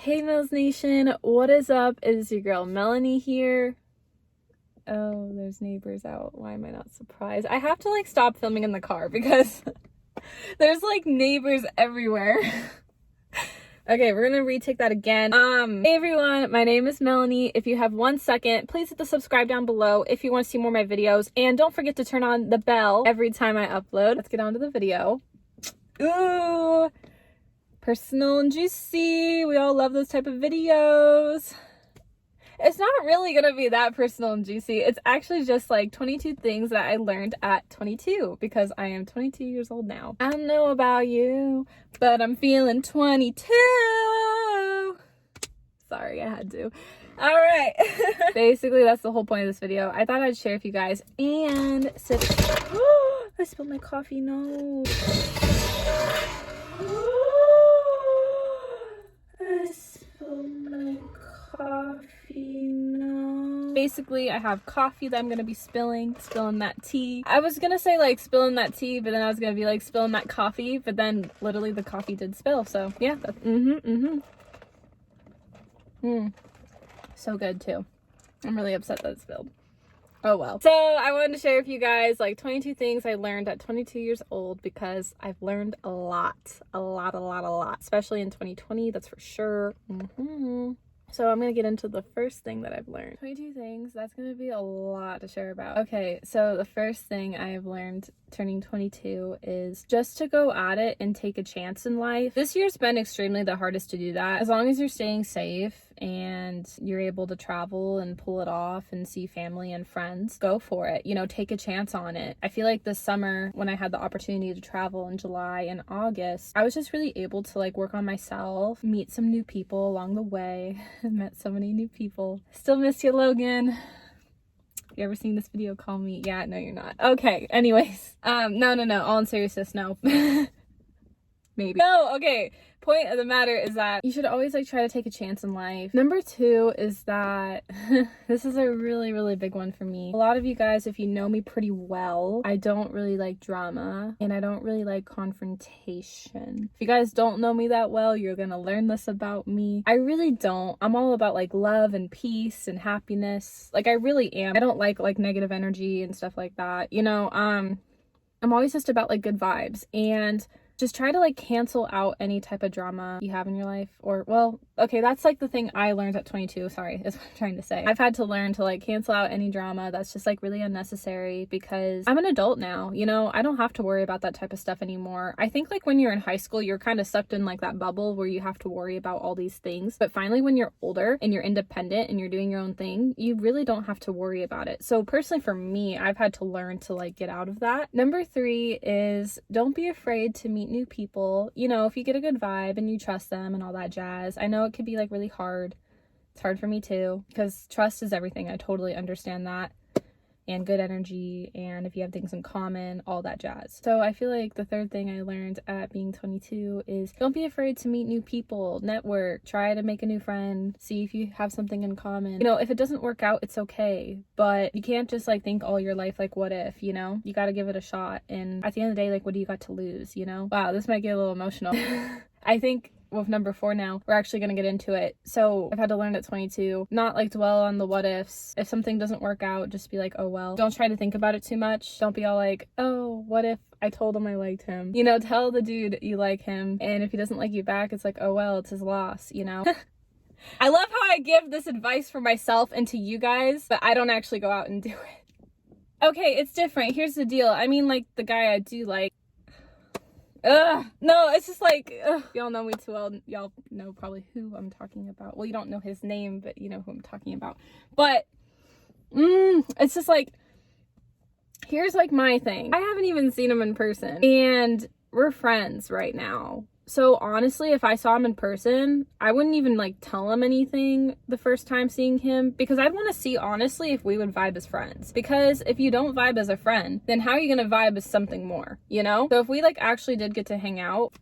Hey Mills Nation, what is up? It is your girl Melanie here. Oh, there's neighbors out. Why am I not surprised? I have to like stop filming in the car because there's like neighbors everywhere. Okay, we're gonna retake that again. Hey everyone, my name is Melanie. If you have 1 second, please hit the subscribe down below if you want to see more of my videos, and don't forget to turn on the bell every time I upload. Let's get on to the video. Ooh, personal and juicy. We all love those type of videos. It's not really gonna be that personal and juicy. It's actually just like 22 things that I learned at 22 because I am 22 years old now. I don't know about you, but I'm feeling 22. Sorry, I had to. All right. Basically, that's the whole point of this video. I thought I'd share with you guys and sip. I spilled my coffee. No. I spilled my coffee. No. Basically, I have coffee that I'm gonna be spilling that tea. I was gonna say like spilling that tea, but then I was gonna be like spilling that coffee, but then literally the coffee did spill. So yeah, that's so good too. I'm really upset that it spilled. Oh well. So I wanted to share with you guys like 22 things I learned at 22 years old because I've learned a lot, especially in 2020, that's for sure. So I'm gonna get into the first thing that I've learned. 22 things, that's gonna be a lot to share about. Okay, so the first thing I've learned turning 22 is just to go at it and take a chance in life. This year's been extremely the hardest to do that. As long as you're staying safe and you're able to travel and pull it off and see family and friends, go for it. You know, take a chance on it. I feel like this summer when I had the opportunity to travel in July and August, I was just really able to like work on myself, meet some new people along the way. I met so many new people. Still miss you, Logan. You ever seen this video? Call me. Yeah, no, you're not. Okay, anyways. No. All in seriousness, no. Maybe. No, okay. Point of the matter is that you should always like try to take a chance in life. Number 2 is that this is a really big one for me. A lot of you guys, if you know me pretty well, I don't really like drama and I don't really like confrontation. If you guys don't know me that well, you're gonna learn this about me. I really don't. I'm all about like love and peace and happiness. Like I really am. I don't like negative energy and stuff like that. You know, I'm always just about like good vibes, and just try to like cancel out any type of drama you have in your life. Or well, okay, that's like the thing I learned at 22, sorry, is what I'm trying to say. I've had to learn to like cancel out any drama that's just like really unnecessary because I'm an adult now, you know. I don't have to worry about that type of stuff anymore. I think like when you're in high school, you're kind of sucked in like that bubble where you have to worry about all these things, but finally when you're older and you're independent and you're doing your own thing, you really don't have to worry about it. So personally for me, I've had to learn to like get out of that. Number 3 is don't be afraid to meet new people. You know, if you get a good vibe and you trust them and all that jazz. I know it could be like really hard. It's hard for me too because trust is everything. I totally understand that. And good energy, and if you have things in common, all that jazz. So I feel like the third thing I learned at being 22 is don't be afraid to meet new people, network, try to make a new friend, see if you have something in common. You know, if it doesn't work out, it's okay, but you can't just like think all your life like what if, you know? You got to give it a shot, and at the end of the day, like what do you got to lose, you know? Wow, this might get a little emotional. I think with number 4 now, we're actually going to get into it. So I've had to learn at 22, not like dwell on the what ifs. If something doesn't work out, just be like, oh well. Don't try to think about it too much. Don't be all like, oh, what if I told him I liked him? You know, tell the dude you like him, and if he doesn't like you back, it's like, oh well, it's his loss, you know? I love how I give this advice for myself and to you guys, but I don't actually go out and do it. Okay, it's different. Here's the deal. I mean, like, the guy I do like, no, it's just like, y'all know me too well. Y'all know probably who I'm talking about. Well, you don't know his name, but you know who I'm talking about. But, it's just like, here's like my thing. I haven't even seen him in person, and we're friends right now. So honestly, if I saw him in person, I wouldn't even like tell him anything the first time seeing him, because I'd want to see honestly if we would vibe as friends. Because if you don't vibe as a friend, then how are you going to vibe as something more, you know? So if we like actually did get to hang out,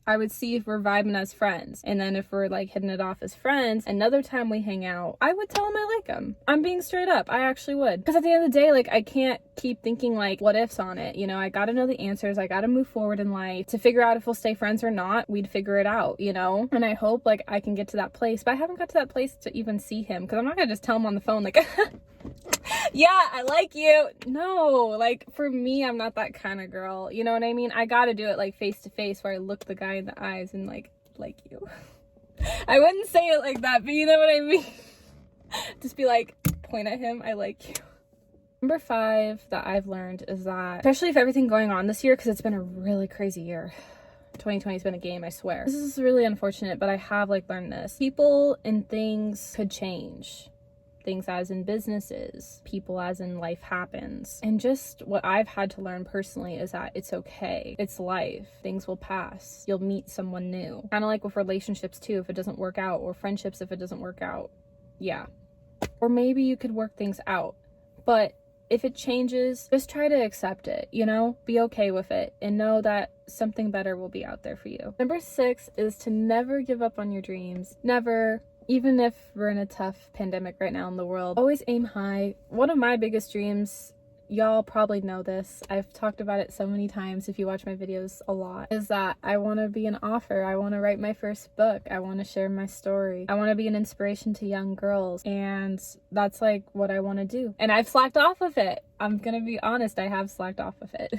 I would see if we're vibing as friends. And then if we're like hitting it off as friends, another time we hang out, I would tell him I like him. I'm being straight up. I actually would. Because at the end of the day, like, I can't keep thinking like what ifs on it. You know, I gotta know the answers. I gotta move forward in life to figure out if we'll stay friends or not. We'd figure it out, you know? And I hope like I can get to that place, but I haven't got to that place to even see him, because I'm not gonna just tell him on the phone like, yeah, I like you. No, like, for me, I'm not that kind of girl. You know what I mean? I gotta do it like face to face, where I look the guy in the eyes and like you. I wouldn't say it like that, but you know what I mean? Just be like, point at him, I like you. Number 5 that I've learned is that, especially if everything going on this year, because it's been a really crazy year. 2020 has been a game, I swear. This is really unfortunate, but I have like learned this. People and things could change. Things as in businesses, people as in life happens. And just what I've had to learn personally is that it's okay. It's life. Things will pass. You'll meet someone new. Kind of like with relationships too, if it doesn't work out, or friendships if it doesn't work out. Yeah. Or maybe you could work things out. But if it changes, just try to accept it, you know? Be okay with it and know that something better will be out there for you. Number 6 is to never give up on your dreams. Never. Even if we're in a tough pandemic right now in the world, always aim high. One of my biggest dreams, y'all probably know this, I've talked about it so many times if you watch my videos a lot, is that I want to be an author. I want to write my first book. I want to share my story. I want to be an inspiration to young girls, and that's like what I want to do. And I've slacked off of it. I'm gonna be honest, I have slacked off of it.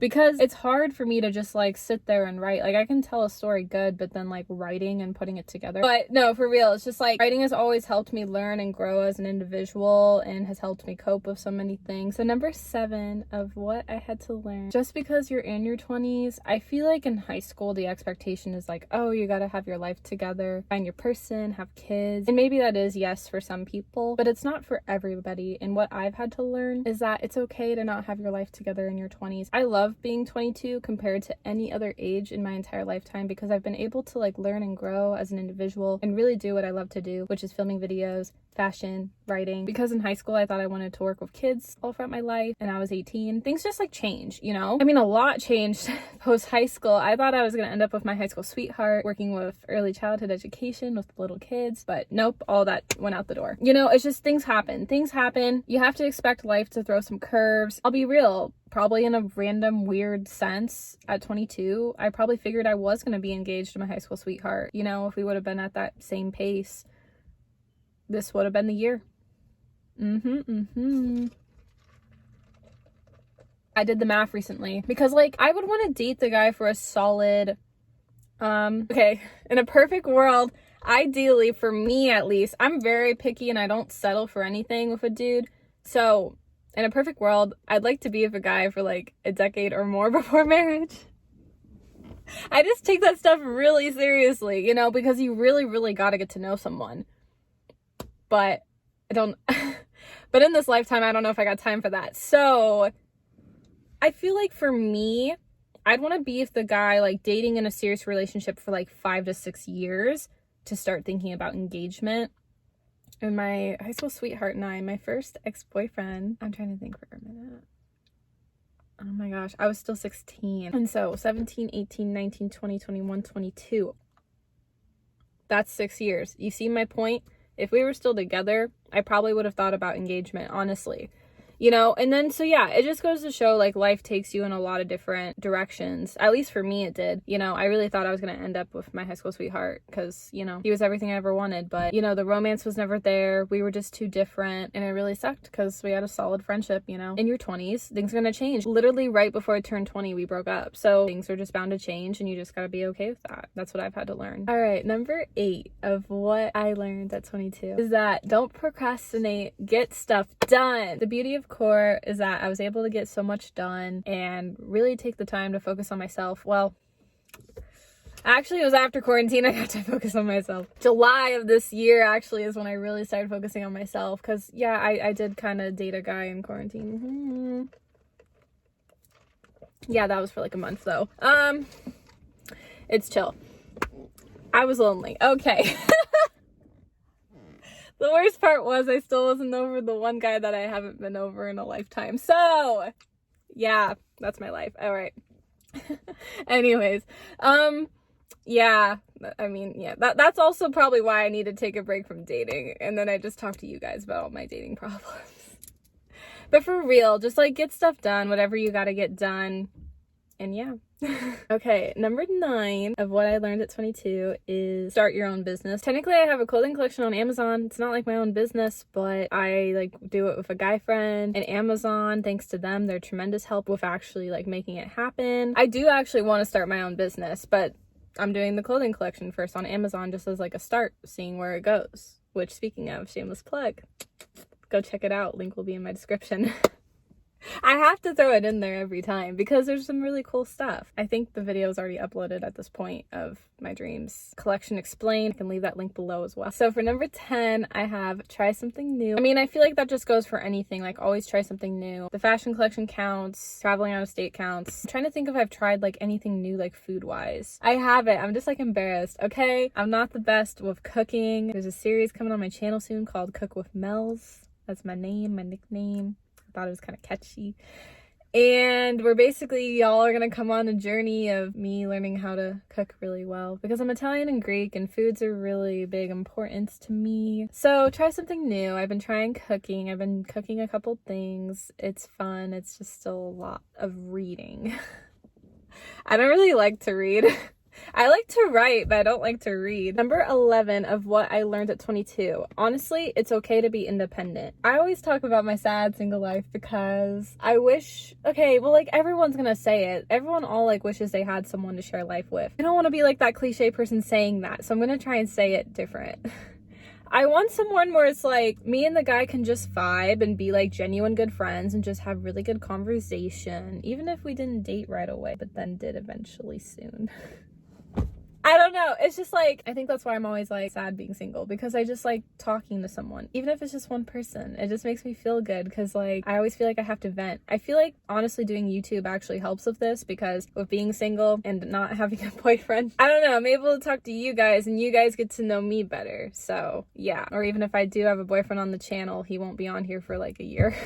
Because it's hard for me to just like sit there and write. Like, I can tell a story good, but then like writing and putting it together. But no, for real, it's just like writing has always helped me learn and grow as an individual and has helped me cope with so many things. So number 7 of what I had to learn, just because you're in your 20s, I feel like in high school the expectation is like, oh, you gotta have your life together, find your person, have kids. And maybe that is yes for some people, but it's not for everybody. And what I've had to learn is that it's okay to not have your life together in your 20s. I love being 22 compared to any other age in my entire lifetime, because I've been able to like learn and grow as an individual and really do what I love to do, which is filming videos, fashion, writing. Because in high school I thought I wanted to work with kids all throughout my life, and I was 18. Things just like change, you know? I mean, a lot changed post high school. I thought I was gonna end up with my high school sweetheart, working with early childhood education with little kids, but nope, all that went out the door. You know, it's just things happen. You have to expect life to throw some curves. I'll be real, probably in a random weird sense at 22, I probably figured I was going to be engaged to my high school sweetheart. You know, if we would have been at that same pace, this would have been the year. I did the math recently because like I would want to date the guy for a solid, okay, in a perfect world, ideally for me at least, I'm very picky and I don't settle for anything with a dude. So in a perfect world, I'd like to be with a guy for like a decade or more before marriage. I just take that stuff really seriously, you know, because you really, really got to get to know someone. But I don't, but in this lifetime, I don't know if I got time for that. So I feel like for me, I'd want to be with the guy like dating in a serious relationship for like 5 to 6 years to start thinking about engagement. And my high school sweetheart and I, my first ex-boyfriend, I'm trying to think for a minute. Oh my gosh, I was still 16. And so 17, 18, 19, 20, 21, 22. That's 6 years. You see my point? If we were still together, I probably would have thought about engagement, honestly. You know, and then, so yeah, it just goes to show, like, life takes you in a lot of different directions. At least for me, it did. You know, I really thought I was going to end up with my high school sweetheart because, you know, he was everything I ever wanted. But, you know, the romance was never there. We were just too different. And it really sucked because we had a solid friendship, you know. In your 20s, things are going to change. Literally right before I turned 20, we broke up. So things are just bound to change and you just got to be okay with that. That's what I've had to learn. All right, number 8 of what I learned at 22 is that don't procrastinate. Get stuff done. The beauty of core is that I was able to get so much done and really take the time to focus on myself. Well, actually it was after quarantine I got to focus on myself. July of this year actually is when I really started focusing on myself because yeah, I did kind of date a guy in quarantine. Yeah, that was for like a month though. It's chill. I was lonely. Okay. The worst part was I still wasn't over the one guy that I haven't been over in a lifetime. So, yeah, that's my life. All right. Anyways, Yeah, I mean, yeah, that's also probably why I need to take a break from dating. And then I just talk to you guys about all my dating problems. But for real, just like get stuff done, whatever you gotta get done. And yeah. Okay, number 9 of what I learned at 22 is start your own business. Technically, I have a clothing collection on Amazon. It's not like my own business, but I like do it with a guy friend, and Amazon, thanks to them, they're tremendous help with actually like making it happen. I do actually want to start my own business, but I'm doing the clothing collection first on Amazon just as like a start, seeing where it goes. Which, speaking of, shameless plug, go check it out. Link will be in my description. I have to throw it in there every time because there's some really cool stuff. I think the video is already uploaded at this point of my dreams collection explained. I can leave that link below as well. So for number 10, I have try something new. I mean, I feel like that just goes for anything, like always try something new. The fashion collection counts, traveling out of state counts. I'm trying to think if I've tried like anything new, like food wise. I haven't. I'm just like embarrassed. Okay, I'm not the best with cooking. There's a series coming on my channel soon called Cook with Mel's. That's my name, my nickname. Thought it was kind of catchy, and we're basically, y'all are gonna come on a journey of me learning how to cook really well because I'm Italian and Greek and foods are really big importance to me. So try something new. I've been trying cooking. I've been cooking a couple things. It's fun. It's just still a lot of reading. I don't really like to read. I like to write, but I don't like to read. Number 11 of what I learned at 22. Honestly, it's okay to be independent. I always talk about my sad single life because I wish, okay, well, like everyone's gonna say it. Everyone all like wishes they had someone to share life with. I don't want to be like that cliche person saying that, so I'm gonna try and say it different. I want someone where it's like me and the guy can just vibe and be like genuine good friends and just have really good conversation, even if we didn't date right away, but then did eventually soon. I don't know. It's just like, I think that's why I'm always like sad being single, because I just like talking to someone, even if it's just one person. It just makes me feel good because like I always feel like I have to vent. I feel like honestly doing YouTube actually helps with this because with being single and not having a boyfriend, I don't know, I'm able to talk to you guys and you guys get to know me better. So yeah, or even if I do have a boyfriend on the channel, he won't be on here for like a year.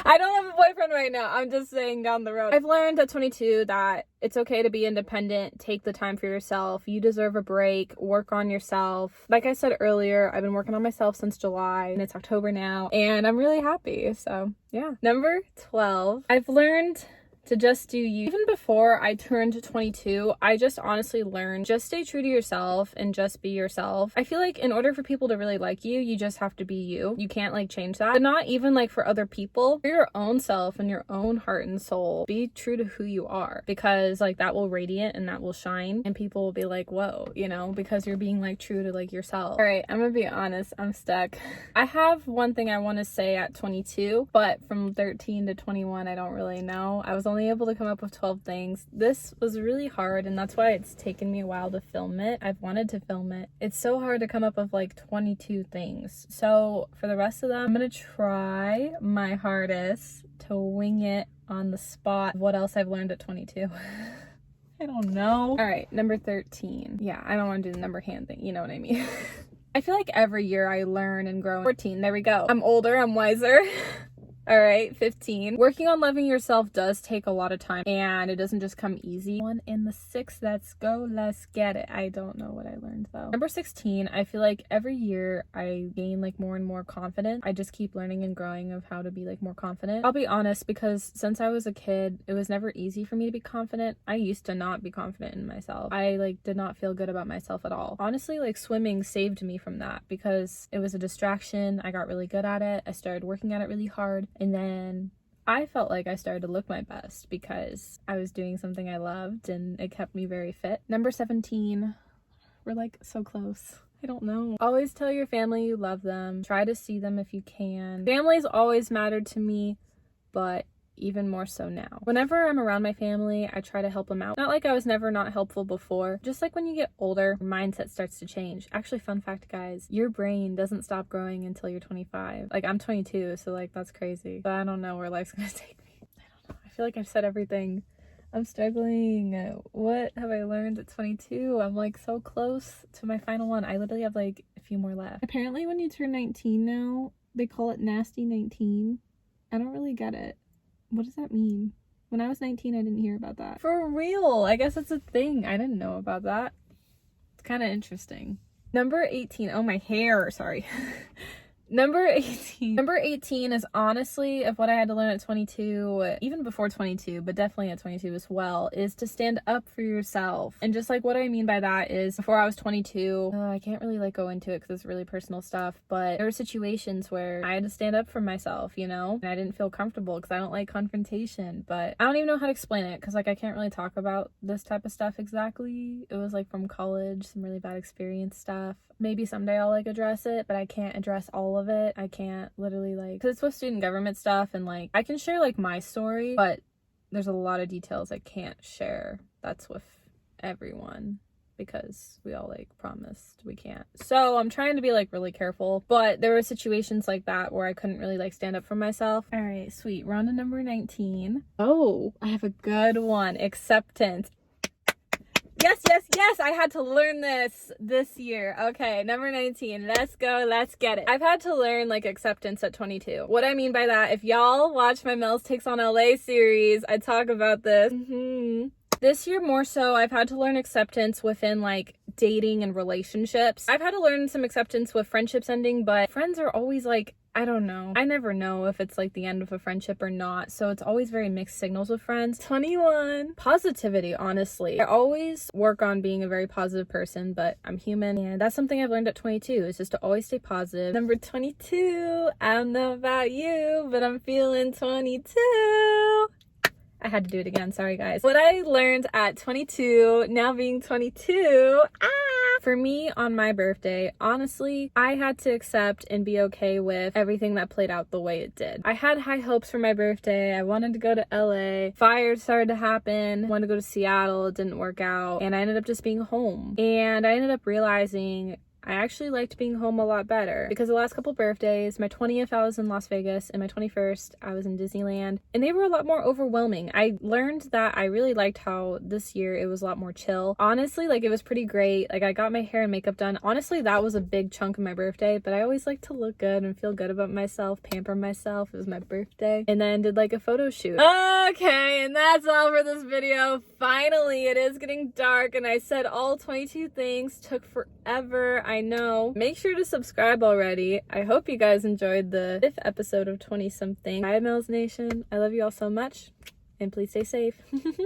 I don't have a boyfriend right now. I'm just saying down the road. I've learned at 22 that it's okay to be independent. Take the time for yourself. You deserve a break. Work on yourself. Like I said earlier, I've been working on myself since July and it's October now and I'm really happy. So yeah. Number 12, I've learned to just do you. Even before I turned 22, I just honestly learned just stay true to yourself and just be yourself. I feel like in order for people to really like you, you just have to be you. You can't like change that. But not even like for other people. For your own self and your own heart and soul, be true to who you are because like that will radiate and that will shine and people will be like, whoa, you know, because you're being like true to like yourself. All right, I'm gonna be honest, I'm stuck. I have one thing I want to say at 22, but from 13 to 21, I don't really know. I was only able to come up with 12 things. This was really hard and that's why it's taken me a while to film it. I've wanted to film it. It's so hard to come up with like 22 things. So for the rest of them, I'm gonna try my hardest to wing it on the spot. What else I've learned at 22? I don't know. All right, number 13. Yeah, I don't want to do the number hand thing. You know what I mean? I feel like every year I learn and grow. 14, there we go. I'm older, I'm wiser. All right, 15. Working on loving yourself does take a lot of time and it doesn't just come easy. 1 in the 6, let's go, let's get it. I don't know what I learned though. Number 16, I feel like every year I gain like more and more confidence. I just keep learning and growing of how to be like more confident. I'll be honest, because since I was a kid, it was never easy for me to be confident. I used to not be confident in myself. I like did not feel good about myself at all. Honestly, like swimming saved me from that because it was a distraction. I got really good at it. I started working at it really hard. And then I felt like I started to look my best because I was doing something I loved and it kept me very fit. Number 17, we're like so close. I don't know. Always tell your family you love them. Try to see them if you can. Family's always mattered to me, but even more so now. Whenever I'm around my family, I try to help them out. Not like I was never not helpful before. Just like when you get older, your mindset starts to change. Actually, fun fact, guys, your brain doesn't stop growing until you're 25. Like, I'm 22, so like that's crazy. But I don't know where life's gonna take me. I don't know. I feel like I've said everything. I'm struggling. What have I learned at 22? I'm like so close to my final one. I literally have like a few more left. Apparently when you turn 19 now, they call it nasty 19. I don't really get it. What does that mean? When I was 19, I didn't hear about that. For real, I guess it's a thing. I didn't know about that. kind of interesting. Number 18. Oh, my hair. Sorry. Number 18. Number 18 is honestly, of what I had to learn at 22, even before 22, but definitely at 22 as well, is to stand up for yourself. And just like what I mean by that is before I was 22, I can't really like go into it because it's really personal stuff, but there were situations where I had to stand up for myself, you know, and I didn't feel comfortable because I don't like confrontation, but I don't even know how to explain it because like I can't really talk about this type of stuff exactly. It was like from college, some really bad experience stuff. Maybe someday I'll like address it, but I can't address all of it. I can't literally like, because it's with student government stuff and like I can share like my story, but there's a lot of details I can't share. That's with everyone because we all like promised we can't. So I'm trying to be like really careful, but there were situations like that where I couldn't really like stand up for myself. All right, sweet. We're on to number 19. Oh, I have a good one. Acceptance. Yes, yes, yes, I had to learn this year. Okay, number 19. Let's go, let's get it. I've had to learn like acceptance at 22. What I mean by that, if y'all watch my Mel's Takes on LA series, I talk about this. This year more so, I've had to learn acceptance within like dating and relationships. I've had to learn some acceptance with friendships ending, but friends are always like, I don't know. I never know if it's like the end of a friendship or not. So it's always very mixed signals with friends. 21. Positivity, honestly. I always work on being a very positive person, but I'm human. And that's something I've learned at 22 is just to always stay positive. Number 22. I don't know about you, but I'm feeling 22. I had to do it again. Sorry, guys. What I learned at 22, now being 22, for me on my birthday, honestly, I had to accept and be okay with everything that played out the way it did. I had high hopes for my birthday. I wanted to go to LA. Fires started to happen. Wanted to go to Seattle. It didn't work out. And I ended up just being home. And I ended up realizing I actually liked being home a lot better because the last couple birthdays, my 20th I was in Las Vegas and my 21st I was in Disneyland, and they were a lot more overwhelming. I learned that I really liked how this year it was a lot more chill. Honestly, like it was pretty great. Like I got my hair and makeup done. Honestly, that was a big chunk of my birthday, but I always like to look good and feel good about myself, pamper myself. It was my birthday. And then did like a photo shoot. Okay, and that's all for this video. Finally, it is getting dark and I said all 22 things. Took forever. I know. Make sure to subscribe already. I hope you guys enjoyed the 5th episode of 20 something. Bye, Mel's Nation. I love you all so much and please stay safe.